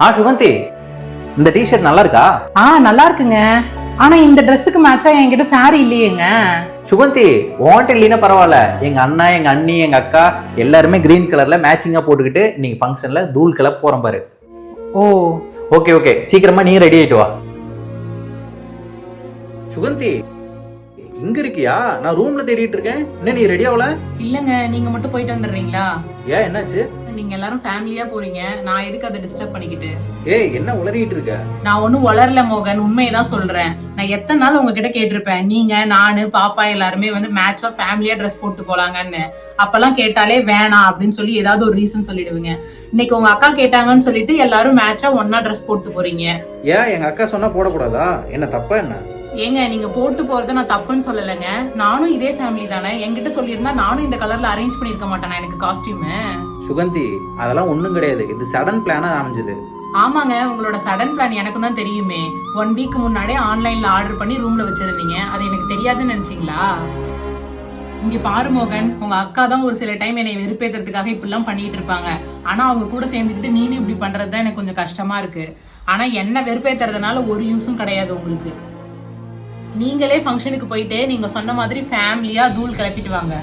சுகந்தி, இந்த டிஷர்ட் நல்லா இருக்கா? நல்லா இருக்குங்க. ஆனா இந்த ட்ரெஸ்ஸுக்கு மேட்சா என்கிட்ட saree இல்லையேங்க. சுகந்தி, உன்கிட்ட இல்லைன்னா பரவாயில்ல, எங்க அண்ணா, எங்க அண்ணி, எங்க அக்கா எல்லாருமே கிரீன் கலர்ல மேட்சிங்கா போட்டுக்கிட்டு நீங்க ஃபங்க்ஷன்ல தூள் கிளப் போறோம் பாரு. ஓ ஓகே, சீக்கிரமா நீ ரெடி ஆயிட்டு வா. சுகந்தி, இங்க இருக்கியா? நான் ரூம்ல தேடிட்டு இருக்கேன். என்ன நீ ரெடி ஆகல? இல்லங்க, நீங்க மட்டும் போயிட்டு வந்துடுறீங்களா? ஏன், என்னாச்சு? நீங்க எல்லாரும் ஃபேமிலியா போறீங்க, நான் எதுக்கு அதை டிஸ்டர்ப் பண்ணிக்கிட்டு? என்ன உளறிட்டு இருக்க? நான் ஒன்னும் வளரல மோகன், உண்மையதான் சொல்றேன். நான் எத்தனை நாள் உங்ககிட்ட கேட்டிருப்பேன், நீங்க நானு பாப்பா எல்லாருமே வந்து மேட்சா ஃபேமிலியா ட்ரெஸ் போட்டு போலாங்கன்னு. அப்பெல்லாம் கேட்டாலே வேணாம் அப்படின்னு சொல்லி ஏதாவது ஒரு ரீசன் சொல்லிடுவீங்க. இன்னைக்கு உங்க அக்கா கேட்டாங்கன்னு சொல்லிட்டு எல்லாரும் மேட்சா ஒன்னா ட்ரெஸ் போட்டு போறீங்க. ஏன் எங்க அக்கா சொன்னா போடக்கூடாதா? என்ன தப்பா என்ன? ஏங்க, நீங்க போட்டு போறத நான் தப்புன்னு சொல்லலைங்க. நானும் இதே ஃபேமிலி தானே. என்கிட்ட சொல்லியிருந்தா நானும் இந்த கலர்ல அரேஞ்ச் பண்ணிருக்க மாட்டேனா எனக்கு காஸ்டியூம்? சுகந்தி, அதெல்லாம் ஒண்ணும் கிடையாது. இது சடன் பிளானா அமைஞ்சது. ஆமாங்க, உங்களோட சடன் பிளான் எனக்கு தான் தெரியுமே. 1 வீக் முன்னாடியே ஆன்லைன்ல ஆர்டர் பண்ணி ரூம்ல வச்சிருந்தீங்க. அது எனக்கு தெரியாதுன்னு நினைச்சீங்களா? இங்க பாரு மோகன், உங்க அக்கா தான் ஒரு சில டைம் என்னை வெறுப்பேத்துறதுக்காக இப்படிலாம் பண்ணிட்டு இருப்பாங்க. ஆனா அவங்க கூட சேர்ந்துக்கிட்டு நீனும் இப்படி பண்றதுதான் எனக்கு கொஞ்சம் கஷ்டமா இருக்கு. ஆனா என்ன வெறுப்பேத்துறதுனால ஒரு யூஸும் கிடையாது உங்களுக்கு. நீங்களே ஃபங்க்ஷனுக்கு போயிட்டு நீங்க சொன்ன மாதிரி ஃபேமிலியா தூள் கிளப்பிட்டு வாங்க.